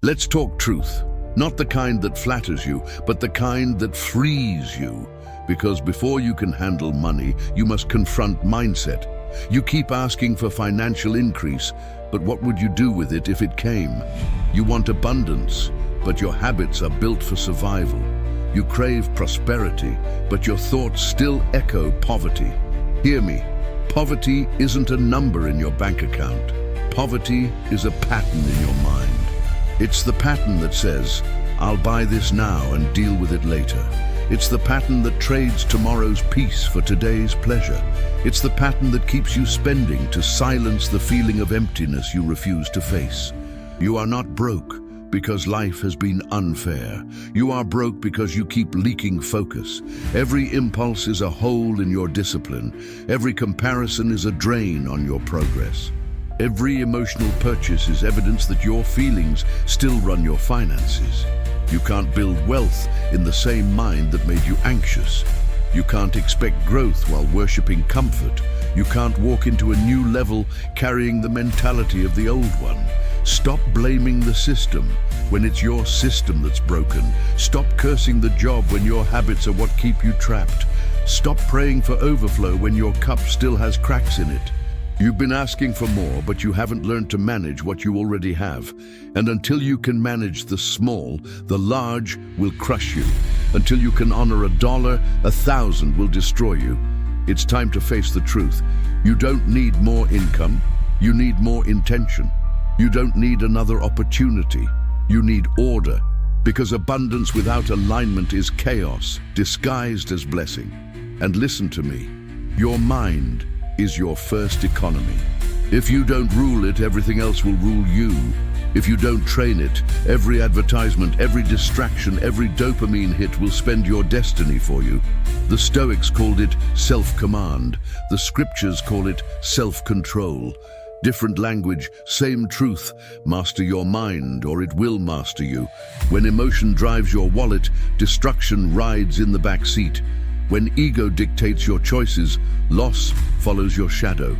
Let's talk truth. Not the kind that flatters you, but the kind that frees you. Because before you can handle money, you must confront mindset. You keep asking for financial increase, but what would you do with it if it came? You want abundance, but your habits are built for survival. You crave prosperity, but your thoughts still echo poverty. Hear me, poverty isn't a number in your bank account. Poverty is a pattern in your mind. It's the pattern that says, I'll buy this now and deal with it later. It's the pattern that trades tomorrow's peace for today's pleasure. It's the pattern that keeps you spending to silence the feeling of emptiness you refuse to face. You are not broke because life has been unfair. You are broke because you keep leaking focus. Every impulse is a hole in your discipline. Every comparison is a drain on your progress. Every emotional purchase is evidence that your feelings still run your finances. You can't build wealth in the same mind that made you anxious. You can't expect growth while worshipping comfort. You can't walk into a new level carrying the mentality of the old one. Stop blaming the system when it's your system that's broken. Stop cursing the job when your habits are what keep you trapped. Stop praying for overflow when your cup still has cracks in it. You've been asking for more, but you haven't learned to manage what you already have. And until you can manage the small, the large will crush you. Until you can honor $1, 1,000 will destroy you. It's time to face the truth. You don't need more income. You need more intention. You don't need another opportunity. You need order. Because abundance without alignment is chaos, disguised as blessing. And listen to me. Your mind is your first economy. If you don't rule it, everything else will rule you. If you don't train it, every advertisement, every distraction, every dopamine hit will spend your destiny for you. The Stoics called it self-command. The scriptures call it self-control. Different language, same truth. Master your mind or it will master you. When emotion drives your wallet, destruction rides in the back seat. When ego dictates your choices, loss follows your shadow.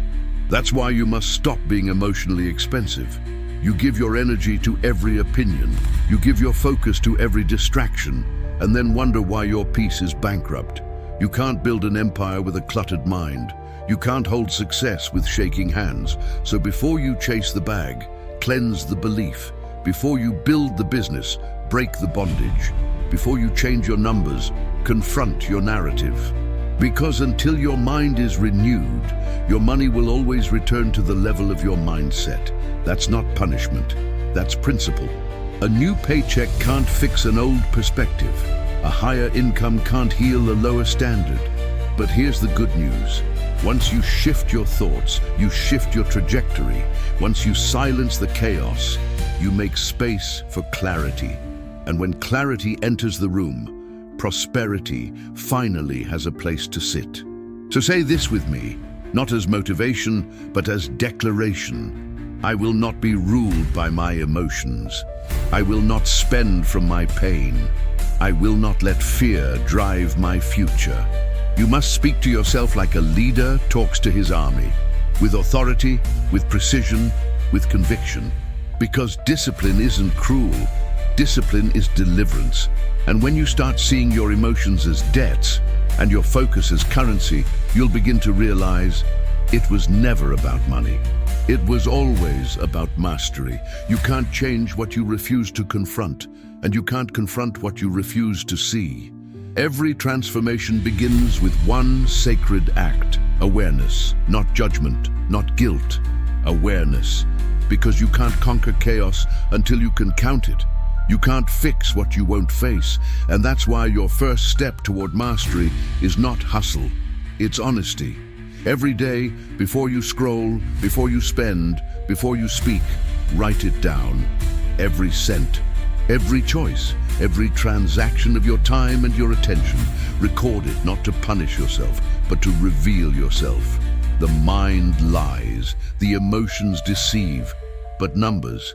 That's why you must stop being emotionally expensive. You give your energy to every opinion. You give your focus to every distraction, and then wonder why your peace is bankrupt. You can't build an empire with a cluttered mind. You can't hold success with shaking hands. So before you chase the bag, cleanse the belief. Before you build the business, break the bondage. Before you change your numbers, confront your narrative. Because until your mind is renewed, your money will always return to the level of your mindset. That's not punishment, that's principle. A new paycheck can't fix an old perspective. A higher income can't heal a lower standard. But here's the good news. Once you shift your thoughts, you shift your trajectory. Once you silence the chaos, you make space for clarity. And when clarity enters the room, prosperity finally has a place to sit. So say this with me, not as motivation, but as declaration. I will not be ruled by my emotions. I will not spend from my pain. I will not let fear drive my future. You must speak to yourself like a leader talks to his army, with authority, with precision, with conviction. Because discipline isn't cruel. Discipline is deliverance. And when you start seeing your emotions as debts and your focus as currency, you'll begin to realize it was never about money. It was always about mastery. You can't change what you refuse to confront, and you can't confront what you refuse to see. Every transformation begins with one sacred act: awareness, not judgment, not guilt. Awareness. Because you can't conquer chaos until you can count it. You can't fix what you won't face, and that's why your first step toward mastery is not hustle, it's honesty. Every day, before you scroll, before you spend, before you speak, write it down. Every cent, every choice, every transaction of your time and your attention. Record it not to punish yourself, but to reveal yourself. The mind lies, the emotions deceive, but numbers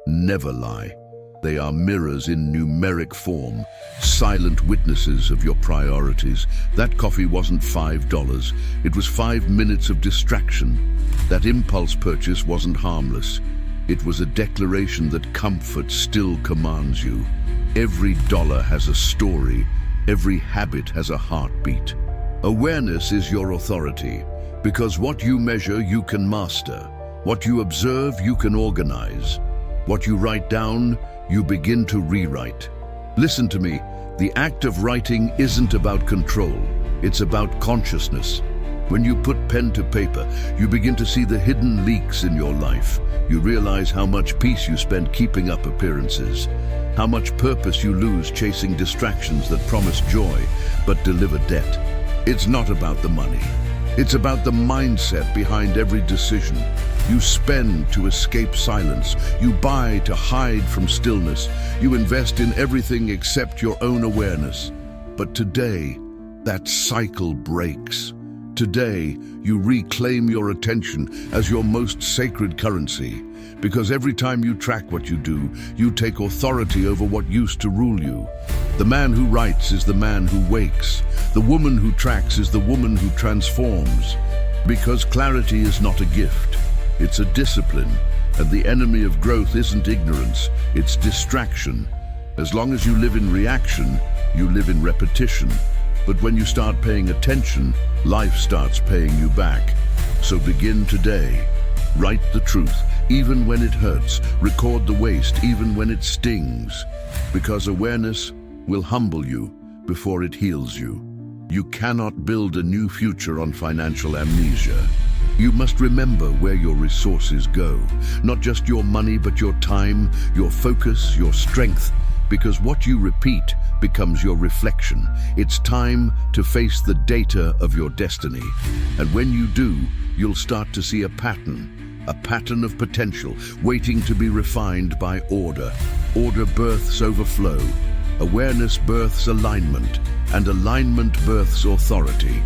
never lie. They are mirrors in numeric form, silent witnesses of your priorities. That coffee wasn't $5, it was 5 minutes of distraction. That impulse purchase wasn't harmless. It was a declaration that comfort still commands you. Every dollar has a story. Every habit has a heartbeat. Awareness is your authority, because what you measure, you can master. What you observe, you can organize. What you write down, you begin to rewrite. Listen to me, the act of writing isn't about control, it's about consciousness. When you put pen to paper, you begin to see the hidden leaks in your life. You realize how much peace you spend keeping up appearances, how much purpose you lose chasing distractions that promise joy but deliver debt. It's not about the money. It's about the mindset behind every decision. You spend to escape silence. You buy to hide from stillness. You invest in everything except your own awareness. But today, that cycle breaks. Today, you reclaim your attention as your most sacred currency, because every time you track what you do, you take authority over what used to rule you. The man who writes is the man who wakes. The woman who tracks is the woman who transforms. Because clarity is not a gift, it's a discipline, and the enemy of growth isn't ignorance, it's distraction. As long as you live in reaction, you live in repetition. But when you start paying attention, life starts paying you back. So begin today. Write the truth, even when it hurts. Record the waste, even when it stings. Because awareness will humble you before it heals you. You cannot build a new future on financial amnesia. You must remember where your resources go. Not just your money, but your time, your focus, your strength. Because what you repeat becomes your reflection. It's time to face the data of your destiny. And when you do, you'll start to see a pattern of potential, waiting to be refined by order. Order births overflow. Awareness births alignment, and alignment births authority.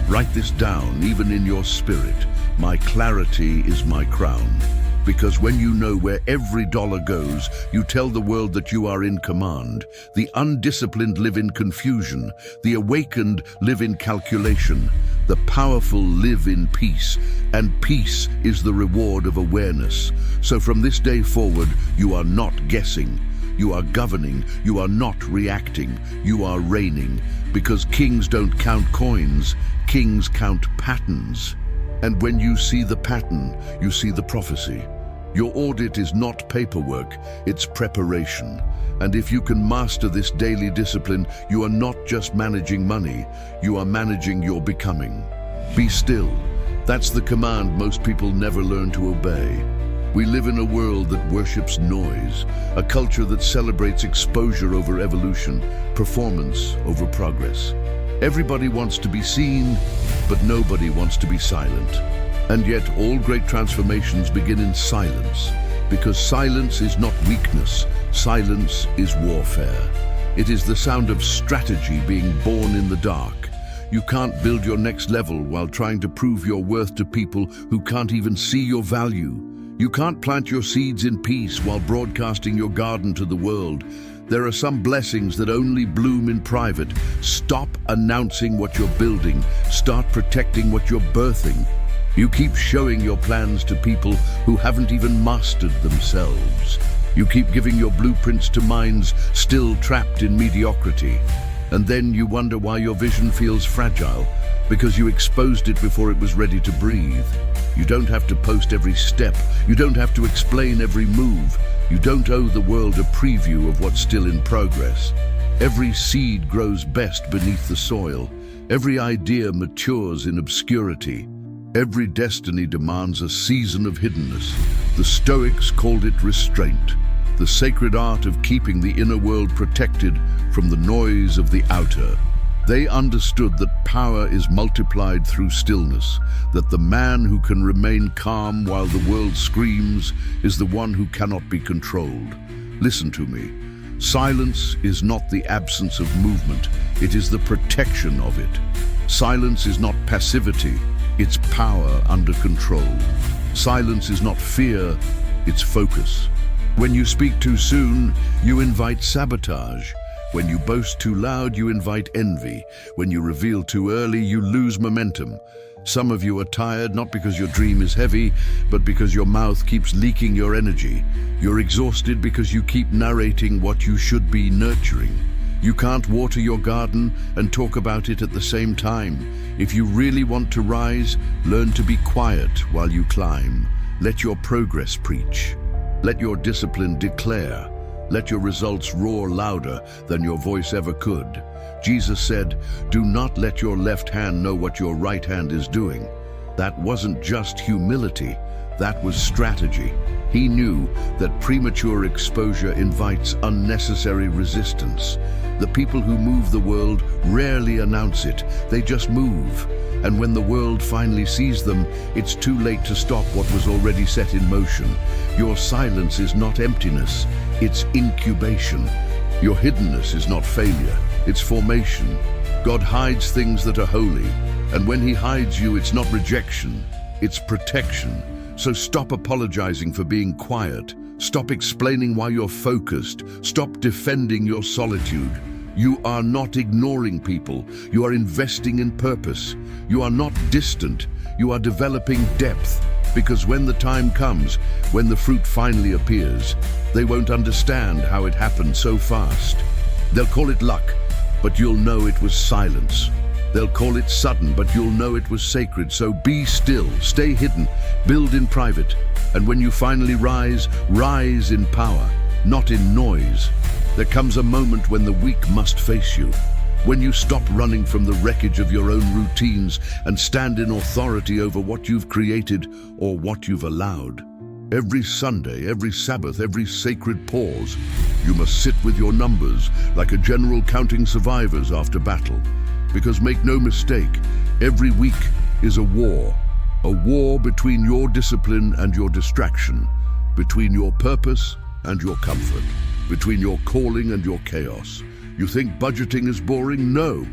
Write this down, even in your spirit. My clarity is my crown. Because when you know where every dollar goes, you tell the world that you are in command. The undisciplined live in confusion. The awakened live in calculation. The powerful live in peace. And peace is the reward of awareness. So from this day forward, you are not guessing. You are governing. You are not reacting. You are reigning. Because kings don't count coins. Kings count patterns. And when you see the pattern, you see the prophecy. Your audit is not paperwork, it's preparation. And if you can master this daily discipline, you are not just managing money, you are managing your becoming. Be still. That's the command most people never learn to obey. We live in a world that worships noise, a culture that celebrates exposure over evolution, performance over progress. Everybody wants to be seen, but nobody wants to be silent. And yet all great transformations begin in silence, because silence is not weakness, silence is warfare. It is the sound of strategy being born in the dark. You can't build your next level while trying to prove your worth to people who can't even see your value. You can't plant your seeds in peace while broadcasting your garden to the world. There are some blessings that only bloom in private. Stop announcing what you're building. Start protecting what you're birthing. You keep showing your plans to people who haven't even mastered themselves. You keep giving your blueprints to minds still trapped in mediocrity. And then you wonder why your vision feels fragile, because you exposed it before it was ready to breathe. You don't have to post every step. You don't have to explain every move. You don't owe the world a preview of what's still in progress. Every seed grows best beneath the soil. Every idea matures in obscurity. Every destiny demands a season of hiddenness. The Stoics called it restraint, the sacred art of keeping the inner world protected from the noise of the outer. They understood that power is multiplied through stillness, that the man who can remain calm while the world screams is the one who cannot be controlled. Listen to me. Silence is not the absence of movement, it is the protection of it. Silence is not passivity, it's power under control. Silence is not fear, it's focus. When you speak too soon, you invite sabotage. When you boast too loud, you invite envy. When you reveal too early, you lose momentum. Some of you are tired not because your dream is heavy, but because your mouth keeps leaking your energy. You're exhausted because you keep narrating what you should be nurturing. You can't water your garden and talk about it at the same time. If you really want to rise, learn to be quiet while you climb. Let your progress preach. Let your discipline declare. Let your results roar louder than your voice ever could. Jesus said, "Do not let your left hand know what your right hand is doing." That wasn't just humility, that was strategy. He knew that premature exposure invites unnecessary resistance. The people who move the world rarely announce it, they just move. And when the world finally sees them, it's too late to stop what was already set in motion. Your silence is not emptiness, it's incubation. Your hiddenness is not failure, it's formation. God hides things that are holy, and when He hides you, it's not rejection, it's protection. So stop apologizing for being quiet. Stop explaining why you're focused. Stop defending your solitude. You are not ignoring people. You are investing in purpose. You are not distant. You are developing depth. Because when the time comes, when the fruit finally appears, they won't understand how it happened so fast. They'll call it luck, but you'll know it was silence. They'll call it sudden, but you'll know it was sacred. So be still, stay hidden, build in private. And when you finally rise, rise in power, not in noise. There comes a moment when the weak must face you. When you stop running from the wreckage of your own routines and stand in authority over what you've created or what you've allowed. Every Sunday, every Sabbath, every sacred pause, you must sit with your numbers like a general counting survivors after battle. Because make no mistake, every week is a war between your discipline and your distraction, between your purpose and your comfort, between your calling and your chaos. You think budgeting is boring? No,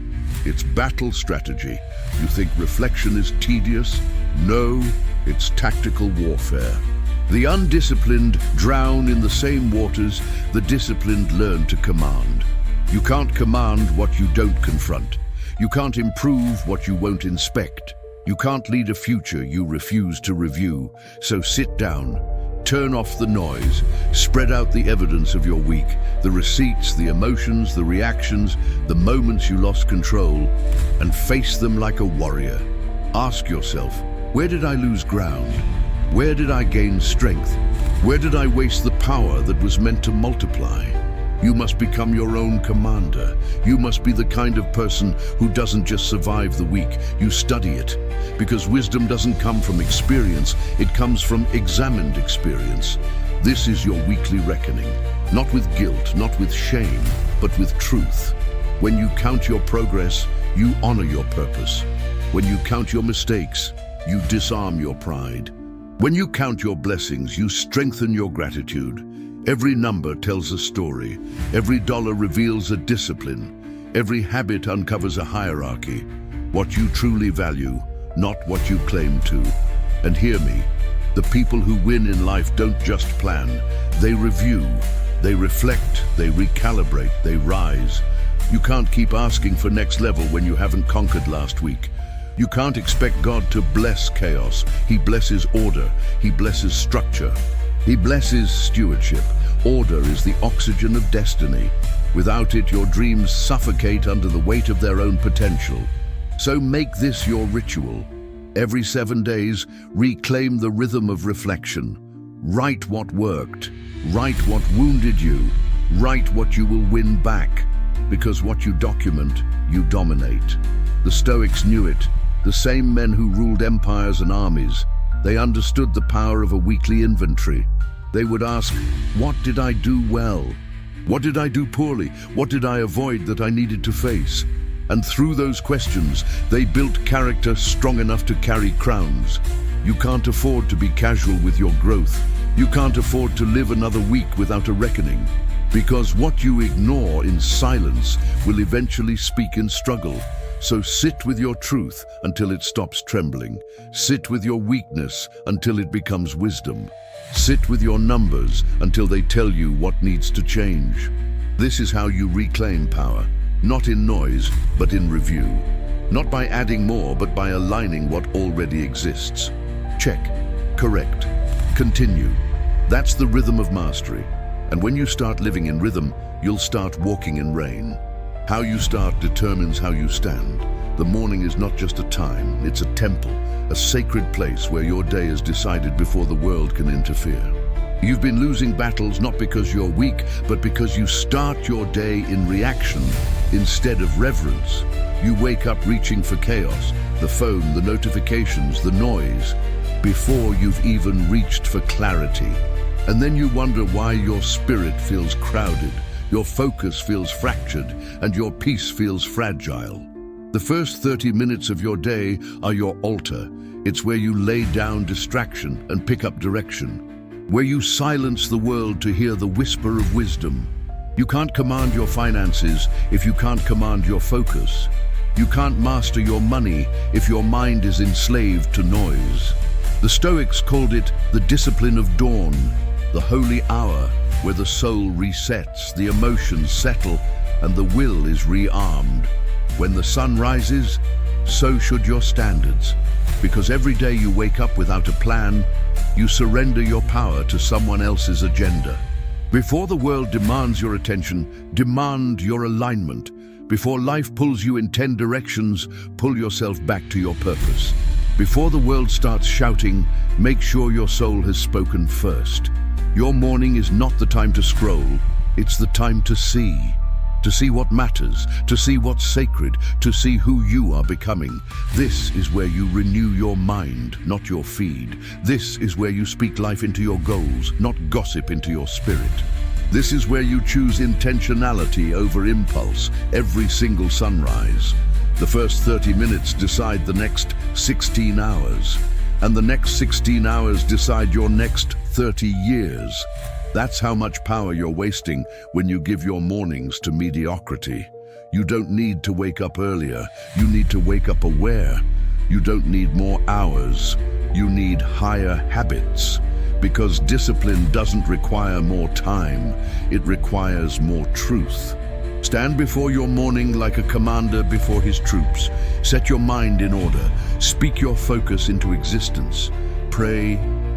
it's battle strategy. You think reflection is tedious? No, it's tactical warfare. The undisciplined drown in the same waters the disciplined learn to command. You can't command what you don't confront. You can't improve what you won't inspect. You can't lead a future you refuse to review. So sit down, turn off the noise, spread out the evidence of your week, the receipts, the emotions, the reactions, the moments you lost control, and face them like a warrior. Ask yourself, where did I lose ground? Where did I gain strength? Where did I waste the power that was meant to multiply? You must become your own commander. You must be the kind of person who doesn't just survive the week, you study it. Because wisdom doesn't come from experience, it comes from examined experience. This is your weekly reckoning, not with guilt, not with shame, but with truth. When you count your progress, you honor your purpose. When you count your mistakes, you disarm your pride. When you count your blessings, you strengthen your gratitude. Every number tells a story. Every dollar reveals a discipline. Every habit uncovers a hierarchy. What you truly value, not what you claim to. And hear me, the people who win in life don't just plan. They review, they reflect, they recalibrate, they rise. You can't keep asking for next level when you haven't conquered last week. You can't expect God to bless chaos. He blesses order. He blesses structure. He blesses stewardship. Order is the oxygen of destiny. Without it, your dreams suffocate under the weight of their own potential. So make this your ritual. Every 7 days, reclaim the rhythm of reflection. Write what worked. Write what wounded you. Write what you will win back. Because what you document, you dominate. The Stoics knew it. The same men who ruled empires and armies. They understood the power of a weekly inventory. They would ask, what did I do well? What did I do poorly? What did I avoid that I needed to face? And through those questions, they built character strong enough to carry crowns. You can't afford to be casual with your growth. You can't afford to live another week without a reckoning. Because what you ignore in silence will eventually speak in struggle. So sit with your truth until it stops trembling. Sit with your weakness until it becomes wisdom. Sit with your numbers until they tell you what needs to change. This is how you reclaim power, not in noise, but in review. Not by adding more, but by aligning what already exists. Check. Correct. Continue. That's the rhythm of mastery. And when you start living in rhythm, you'll start walking in rain. How you start determines how you stand. The morning is not just a time, it's a temple, a sacred place where your day is decided before the world can interfere. You've been losing battles not because you're weak, but because you start your day in reaction instead of reverence. You wake up reaching for chaos, the phone, the notifications, the noise, before you've even reached for clarity. And then you wonder why your spirit feels crowded, your focus feels fractured, and your peace feels fragile. The first 30 minutes of your day are your altar. It's where you lay down distraction and pick up direction, where you silence the world to hear the whisper of wisdom. You can't command your finances if you can't command your focus. You can't master your money if your mind is enslaved to noise. The Stoics called it the discipline of dawn, the holy hour where the soul resets, the emotions settle, and the will is rearmed. When the sun rises, so should your standards. Because every day you wake up without a plan, you surrender your power to someone else's agenda. Before the world demands your attention, demand your alignment. Before life pulls you in 10 directions, pull yourself back to your purpose. Before the world starts shouting, make sure your soul has spoken first. Your morning is not the time to scroll, it's the time to see. To see what matters, to see what's sacred, to see who you are becoming. This is where you renew your mind, not your feed. This is where you speak life into your goals, not gossip into your spirit. This is where you choose intentionality over impulse every single sunrise. The first 30 minutes decide the next 16 hours, and the next 16 hours decide your next 30 years. That's how much power you're wasting when you give your mornings to mediocrity. You don't need to wake up earlier. You need to wake up aware. You don't need more hours. You need higher habits. Because discipline doesn't require more time. It requires more truth. Stand before your morning like a commander before his troops. Set your mind in order. Speak your focus into existence. Pray,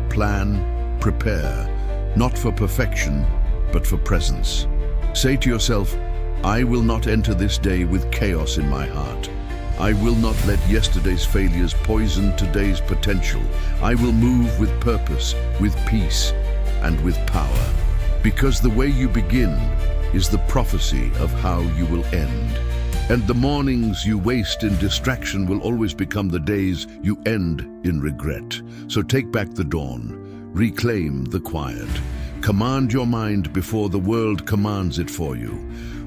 plan, prepare. Not for perfection, but for presence. Say to yourself, I will not enter this day with chaos in my heart. I will not let yesterday's failures poison today's potential. I will move with purpose, with peace, and with power. Because the way you begin is the prophecy of how you will end. And the mornings you waste in distraction will always become the days you end in regret. So take back the dawn. Reclaim the quiet. Command your mind before the world commands it for you.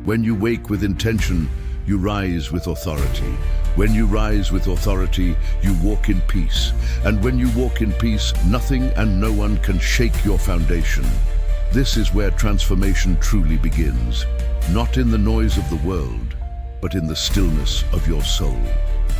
When you wake with intention, you rise with authority. When you rise with authority, you walk in peace. And when you walk in peace, nothing and no one can shake your foundation. This is where transformation truly begins. Not in the noise of the world, but in the stillness of your soul.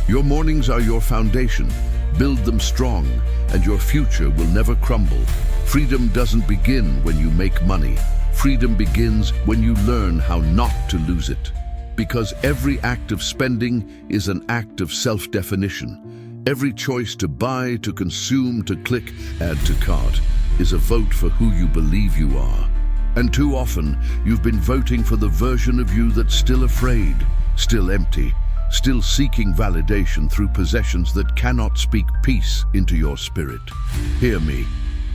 Your mornings are your foundation. Build them strong, and your future will never crumble. Freedom doesn't begin when you make money. Freedom begins when you learn how not to lose it. Because every act of spending is an act of self-definition. Every choice to buy, to consume, to click, add to cart is a vote for who you believe you are. And too often, you've been voting for the version of you that's still afraid, still empty, still seeking validation through possessions that cannot speak peace into your spirit. Hear me,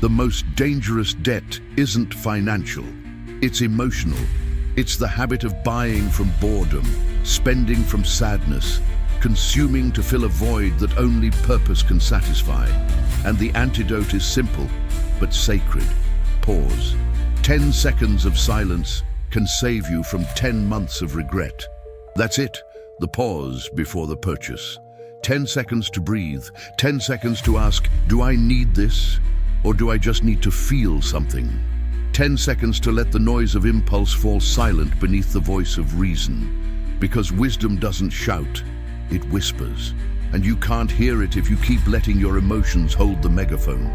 the most dangerous debt isn't financial, it's emotional. It's the habit of buying from boredom, spending from sadness, consuming to fill a void that only purpose can satisfy. And the antidote is simple, but sacred. Pause. 10 seconds of silence can save you from 10 months of regret. That's it. The pause before the purchase. 10 seconds to breathe, 10 seconds to ask, do I need this? Or do I just need to feel something? 10 seconds to let the noise of impulse fall silent beneath the voice of reason. Because wisdom doesn't shout, it whispers. And you can't hear it if you keep letting your emotions hold the megaphone.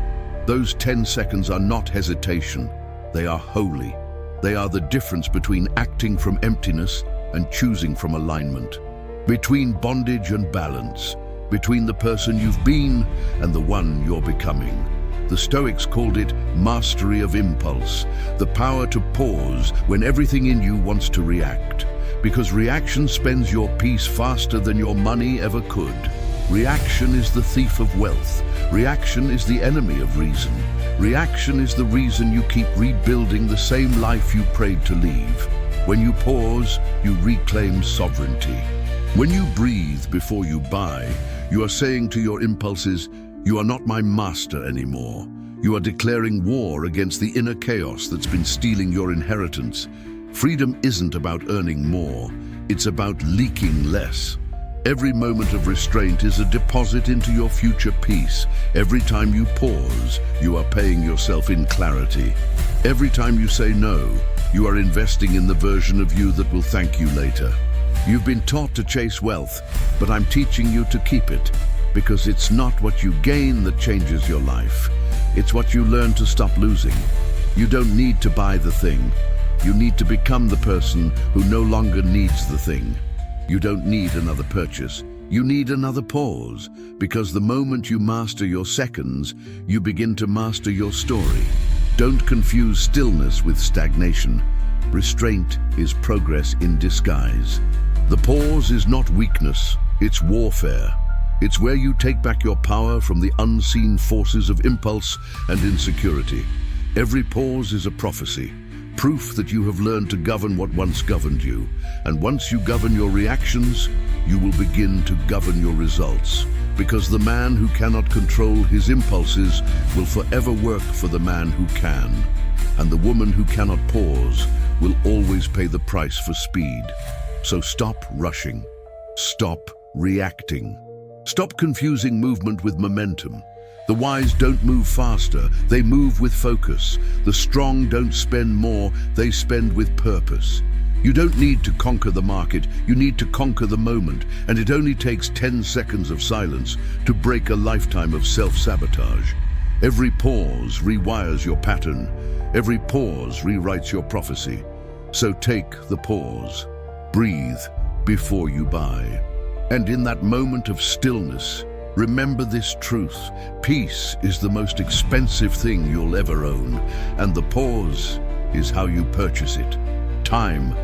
Those 10 seconds are not hesitation, they are holy. They are the difference between acting from emptiness and choosing from alignment. between bondage and balance, between the person you've been and the one you're becoming. The Stoics called it mastery of impulse, the power to pause when everything in you wants to react. Because reaction spends your peace faster than your money ever could. Reaction is the thief of wealth. Reaction is the enemy of reason. Reaction is the reason you keep rebuilding the same life you prayed to leave. When you pause, you reclaim sovereignty. When you breathe before you buy, you are saying to your impulses, "You are not my master anymore." You are declaring war against the inner chaos that's been stealing your inheritance. Freedom isn't about earning more, it's about leaking less. Every moment of restraint is a deposit into your future peace. Every time you pause, you are paying yourself in clarity. Every time you say no, you are investing in the version of you that will thank you later. You've been taught to chase wealth, but I'm teaching you to keep it, because it's not what you gain that changes your life. It's what you learn to stop losing. You don't need to buy the thing. You need to become the person who no longer needs the thing. You don't need another purchase. You need another pause, because the moment you master your seconds, you begin to master your story. Don't confuse stillness with stagnation. Restraint is progress in disguise. The pause is not weakness, it's warfare. It's where you take back your power from the unseen forces of impulse and insecurity. Every pause is a prophecy, proof that you have learned to govern what once governed you. And once you govern your reactions, you will begin to govern your results. Because the man who cannot control his impulses will forever work for the man who can. And the woman who cannot pause will always pay the price for speed. So stop rushing. Stop reacting. Stop confusing movement with momentum. The wise don't move faster, they move with focus. The strong don't spend more, they spend with purpose. You don't need to conquer the market, you need to conquer the moment. And it only takes 10 seconds of silence to break a lifetime of self-sabotage. Every pause rewires your pattern. Every pause rewrites your prophecy. So take the pause. Breathe before you buy. And in that moment of stillness, remember this truth: peace is the most expensive thing you'll ever own, and the pause is how you purchase it. Time,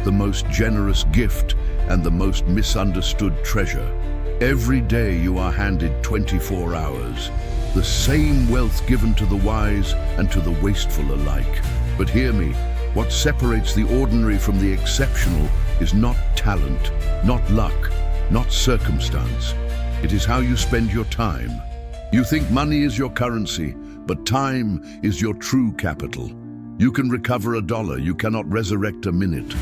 the most generous gift and the most misunderstood treasure. Every day you are handed 24 hours, the same wealth given to the wise and to the wasteful alike. But hear me, what separates the ordinary from the exceptional is not talent, not luck, not circumstance. It is how you spend your time. You think money is your currency, but time is your true capital. You can recover a dollar, you cannot resurrect a minute.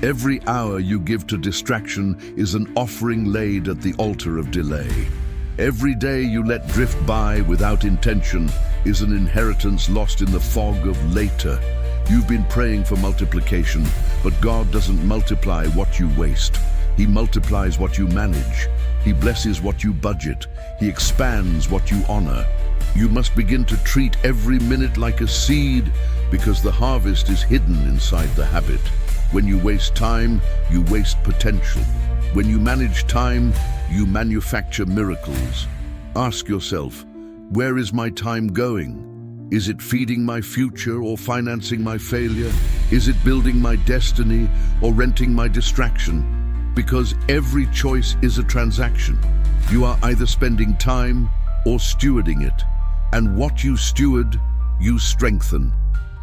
Every hour you give to distraction is an offering laid at the altar of delay. Every day you let drift by without intention is an inheritance lost in the fog of later. You've been praying for multiplication, but God doesn't multiply what you waste. He multiplies what you manage. He blesses what you budget. He expands what you honor. You must begin to treat every minute like a seed, because the harvest is hidden inside the habit. When you waste time, you waste potential. When you manage time, you manufacture miracles. Ask yourself, where is my time going? Is it feeding my future or financing my failure? Is it building my destiny or renting my distraction? Because every choice is a transaction. You are either spending time or stewarding it. And what you steward, you strengthen.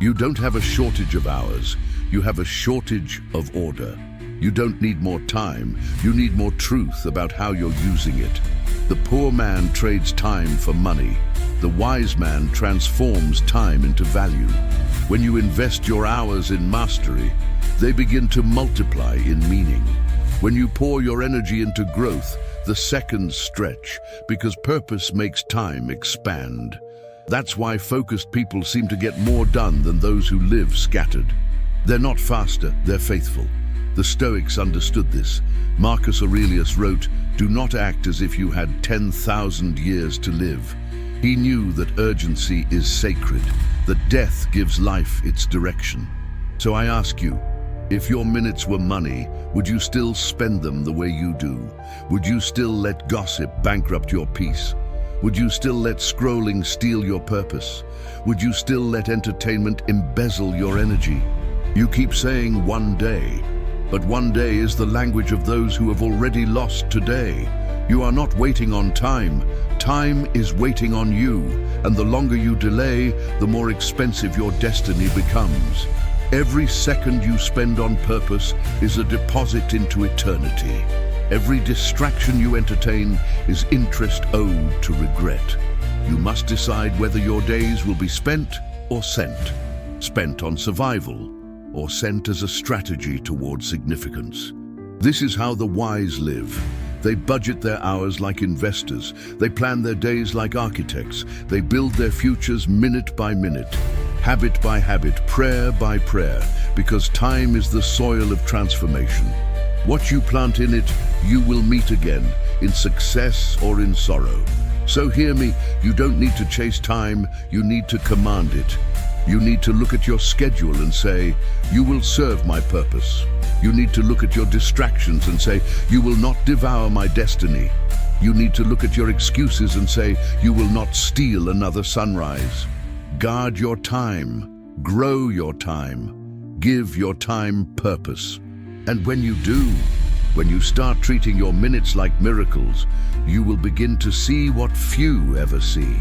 You don't have a shortage of hours. You have a shortage of order. You don't need more time. You need more truth about how you're using it. The poor man trades time for money. The wise man transforms time into value. When you invest your hours in mastery, they begin to multiply in meaning. When you pour your energy into growth, the seconds stretch, because purpose makes time expand. That's why focused people seem to get more done than those who live scattered. They're not faster, they're faithful. The Stoics understood this. Marcus Aurelius wrote, "Do not act as if you had 10,000 years to live." He knew that urgency is sacred, that death gives life its direction. So I ask you, If your minutes were money, would you still spend them the way you do? Would you still let gossip bankrupt your peace? Would you still let scrolling steal your purpose? Would you still let entertainment embezzle your energy? You keep saying one day, but one day is the language of those who have already lost today. You are not waiting on time. Time is waiting on you, and the longer you delay, the more expensive your destiny becomes. Every second you spend on purpose is a deposit into eternity. Every distraction you entertain is interest owed to regret. You must decide whether your days will be spent or sent. Spent on survival or sent as a strategy toward significance. This is how the wise live. They budget their hours like investors. They plan their days like architects. They build their futures minute by minute, habit by habit, prayer by prayer, because time is the soil of transformation. What you plant in it, you will meet again, in success or in sorrow. So hear me, you don't need to chase time, you need to command it. You need to look at your schedule and say, you will serve my purpose. You need to look at your distractions and say, you will not devour my destiny. You need to look at your excuses and say, you will not steal another sunrise. Guard your time, grow your time, give your time purpose. And when you do, when you start treating your minutes like miracles, you will begin to see what few ever see.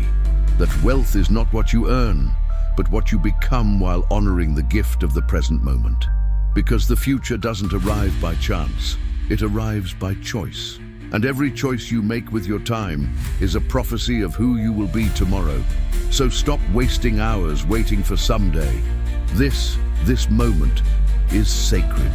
That wealth is not what you earn, but what you become while honoring the gift of the present moment. Because the future doesn't arrive by chance, it arrives by choice. And every choice you make with your time is a prophecy of who you will be tomorrow. So stop wasting hours waiting for someday. This moment is sacred.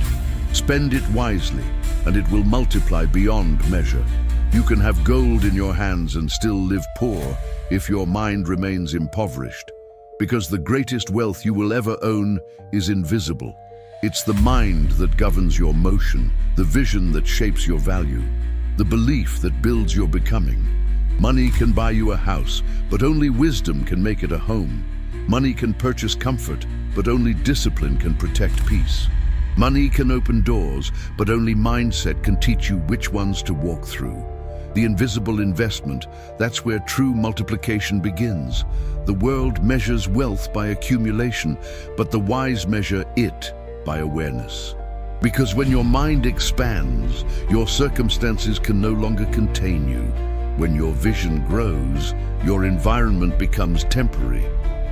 Spend it wisely, and it will multiply beyond measure. You can have gold in your hands and still live poor if your mind remains impoverished. Because the greatest wealth you will ever own is invisible. It's the mind that governs your motion, the vision that shapes your value, the belief that builds your becoming. Money can buy you a house, but only wisdom can make it a home. Money can purchase comfort, but only discipline can protect peace. Money can open doors, but only mindset can teach you which ones to walk through. The invisible investment, that's where true multiplication begins. The world measures wealth by accumulation, but the wise measure it by awareness. Because when your mind expands, your circumstances can no longer contain you. When your vision grows, your environment becomes temporary.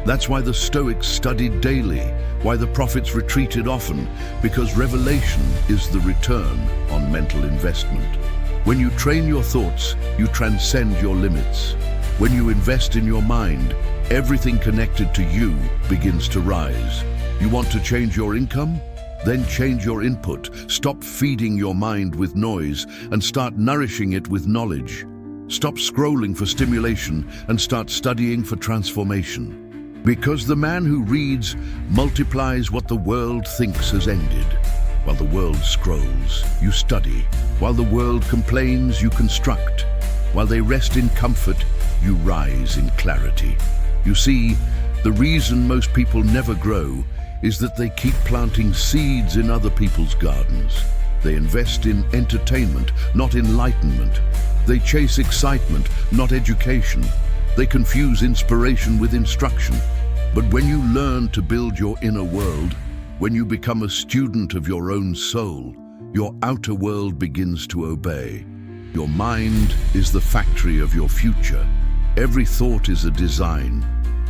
That's why the Stoics studied daily, why the prophets retreated often, because revelation is the return on mental investment. When you train your thoughts, you transcend your limits. When you invest in your mind, everything connected to you begins to rise. You want to change your income? Then change your input. Stop feeding your mind with noise and start nourishing it with knowledge. Stop scrolling for stimulation and start studying for transformation. Because the man who reads multiplies what the world thinks has ended. While the world scrolls, you study. While the world complains, you construct. While they rest in comfort, you rise in clarity. You see, the reason most people never grow is that they keep planting seeds in other people's gardens. They invest in entertainment, not enlightenment. They chase excitement, not education. They confuse inspiration with instruction. But when you learn to build your inner world, when you become a student of your own soul, your outer world begins to obey. Your mind is the factory of your future. Every thought is a design.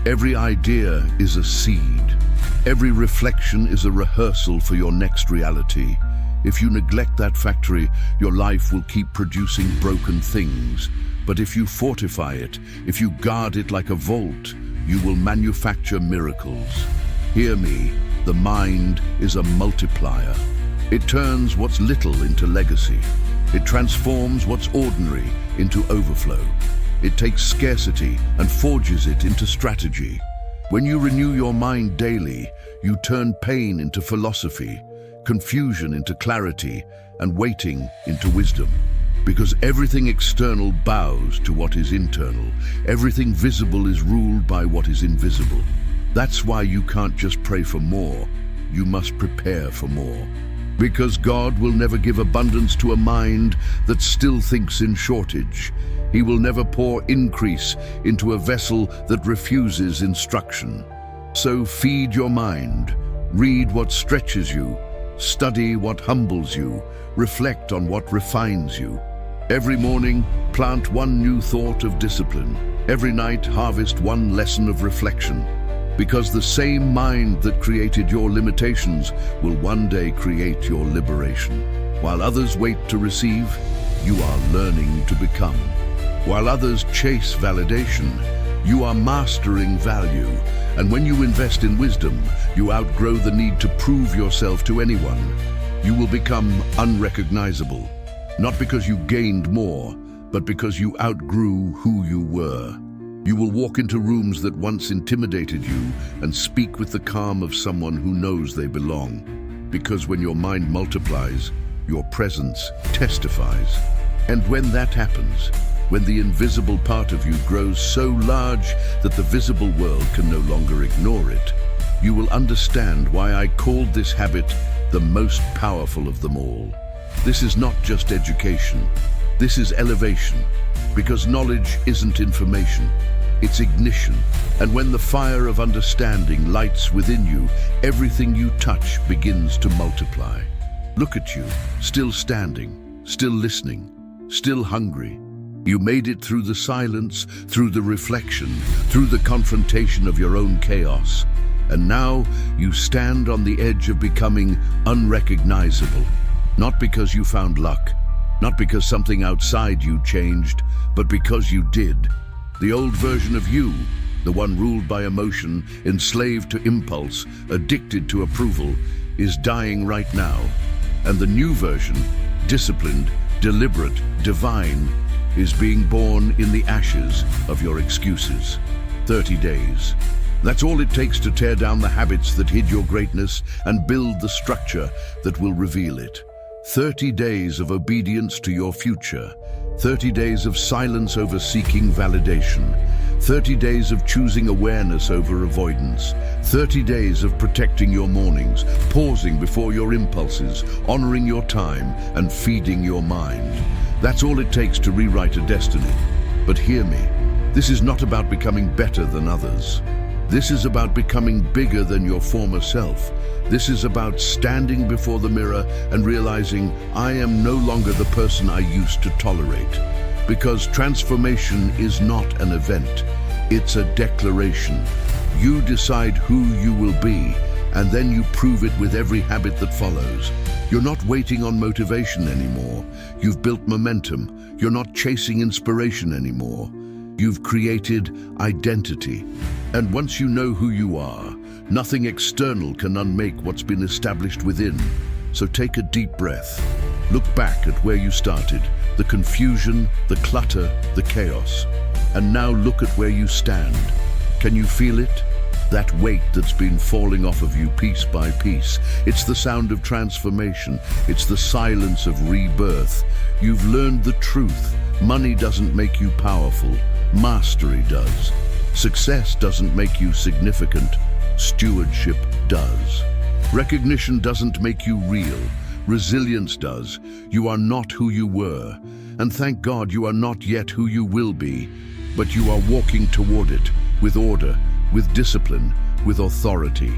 Every idea is a seed. Every reflection is a rehearsal for your next reality. If you neglect that factory, your life will keep producing broken things. But if you fortify it, if you guard it like a vault, you will manufacture miracles. Hear me, the mind is a multiplier. It turns what's little into legacy. It transforms what's ordinary into overflow. It takes scarcity and forges it into strategy. When you renew your mind daily, you turn pain into philosophy, confusion into clarity, and waiting into wisdom. Because everything external bows to what is internal. Everything visible is ruled by what is invisible. That's why you can't just pray for more. you must prepare for more. Because God will never give abundance to a mind that still thinks in shortage. He will never pour increase into a vessel that refuses instruction. So feed your mind, read what stretches you, study what humbles you, reflect on what refines you. Every morning, plant one new thought of discipline. Every night, harvest one lesson of reflection. Because the same mind that created your limitations will one day create your liberation. While others wait to receive, you are learning to become. While others chase validation, you are mastering value. And when you invest in wisdom, you outgrow the need to prove yourself to anyone. You will become unrecognizable, not because you gained more, but because you outgrew who you were. You will walk into rooms that once intimidated you and speak with the calm of someone who knows they belong. Because when your mind multiplies, your presence testifies. And when that happens, when the invisible part of you grows so large that the visible world can no longer ignore it, you will understand why I called this habit the most powerful of them all. This is not just education. This is elevation. Because knowledge isn't information, it's ignition. And when the fire of understanding lights within you, everything you touch begins to multiply. Look at you, still standing, still listening, still hungry. You made it through the silence, through the reflection, through the confrontation of your own chaos. And now you stand on the edge of becoming unrecognizable. Not because you found luck, not because something outside you changed, but because you did. The old version of you, the one ruled by emotion, enslaved to impulse, addicted to approval, is dying right now. And the new version, disciplined, deliberate, divine, is being born in the ashes of your excuses. 30 days. That's all it takes to tear down the habits that hid your greatness and build the structure that will reveal it. 30 days of obedience to your future. 30 days of silence over seeking validation. 30 days of choosing awareness over avoidance. 30 days of protecting your mornings, pausing before your impulses, honoring your time, and feeding your mind. That's all it takes to rewrite a destiny. But hear me, this is not about becoming better than others. This is about becoming bigger than your former self. This is about standing before the mirror and realizing I am no longer the person I used to tolerate. Because transformation is not an event, it's a declaration. You decide who you will be, and then you prove it with every habit that follows. You're not waiting on motivation anymore. You've built momentum. You're not chasing inspiration anymore. You've created identity. And once you know who you are, nothing external can unmake what's been established within. So take a deep breath. Look back at where you started, the confusion, the clutter, the chaos. And now look at where you stand. Can you feel it? That weight that's been falling off of you piece by piece. It's the sound of transformation. It's the silence of rebirth. You've learned the truth. Money doesn't make you powerful. Mastery does. Success doesn't make you significant. Stewardship does. Recognition doesn't make you real. Resilience does. You are not who you were. And thank God you are not yet who you will be. But you are walking toward it with order, with discipline, with authority.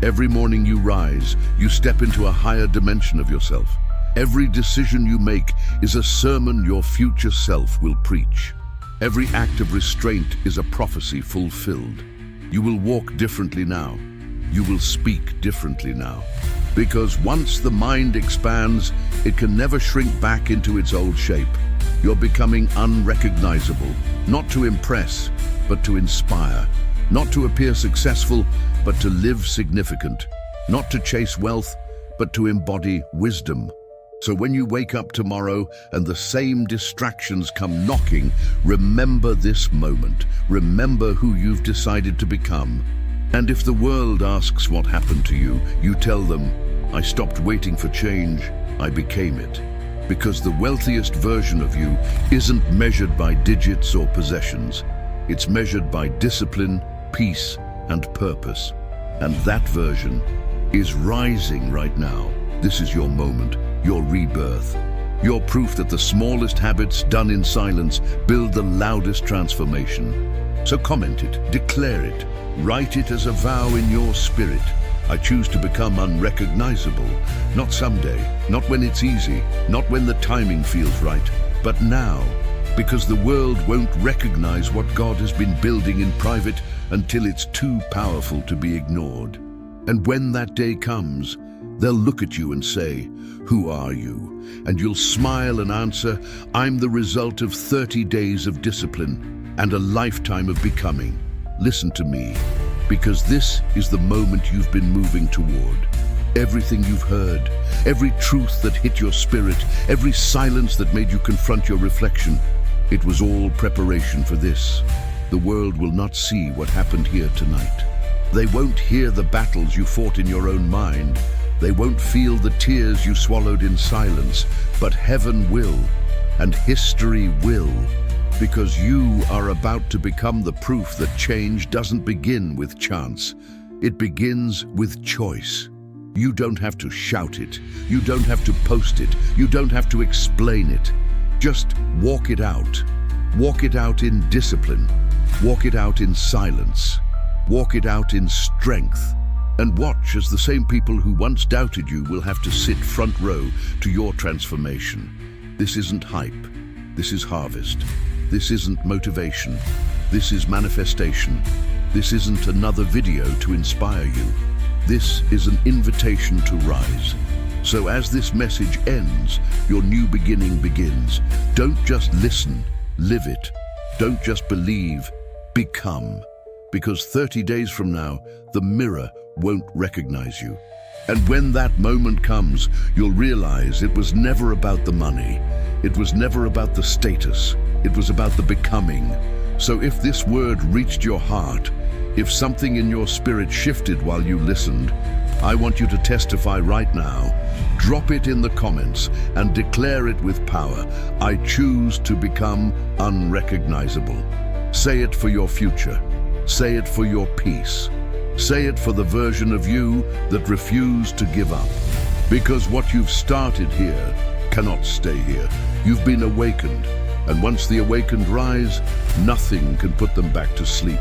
Every morning you rise, you step into a higher dimension of yourself. Every decision you make is a sermon your future self will preach. Every act of restraint is a prophecy fulfilled. You will walk differently now. You will speak differently now. Because once the mind expands, it can never shrink back into its old shape. You're becoming unrecognizable, not to impress, but to inspire. Not to appear successful, but to live significant. Not to chase wealth, but to embody wisdom. So when you wake up tomorrow and the same distractions come knocking, remember this moment. Remember who you've decided to become. And if the world asks what happened to you, you tell them, I stopped waiting for change, I became it. Because the wealthiest version of you isn't measured by digits or possessions. It's measured by discipline, peace, and purpose. And that version is rising right now. This is your moment, your rebirth. Your proof that the smallest habits done in silence build the loudest transformation. So comment it, declare it, write it as a vow in your spirit. I choose to become unrecognizable, not someday, not when it's easy, not when the timing feels right, but now, because the world won't recognize what God has been building in private until it's too powerful to be ignored. And when that day comes, they'll look at you and say, "Who are you?" And you'll smile and answer, "I'm the result of 30 days of discipline and a lifetime of becoming." Listen to me, because this is the moment you've been moving toward. Everything you've heard, every truth that hit your spirit, every silence that made you confront your reflection, it was all preparation for this. The world will not see what happened here tonight. They won't hear the battles you fought in your own mind. They won't feel the tears you swallowed in silence, but heaven will, and history will, because you are about to become the proof that change doesn't begin with chance. It begins with choice. You don't have to shout it. You don't have to post it. You don't have to explain it. Just walk it out. Walk it out in discipline. Walk it out in silence. Walk it out in strength. And watch as the same people who once doubted you will have to sit front row to your transformation. This isn't hype. This is harvest. This isn't motivation. This is manifestation. This isn't another video to inspire you. This is an invitation to rise. So as this message ends, your new beginning begins. Don't just listen, live it. Don't just believe, become. Because 30 days from now, the mirror won't recognize you. And when that moment comes, you'll realize it was never about the money. It was never about the status. It was about the becoming. So if this word reached your heart, if something in your spirit shifted while you listened, I want you to testify right now. Drop it in the comments and declare it with power. I choose to become unrecognizable. Say it for your future. Say it for your peace. Say it for the version of you that refused to give up. Because what you've started here cannot stay here. You've been awakened, and once the awakened rise, nothing can put them back to sleep.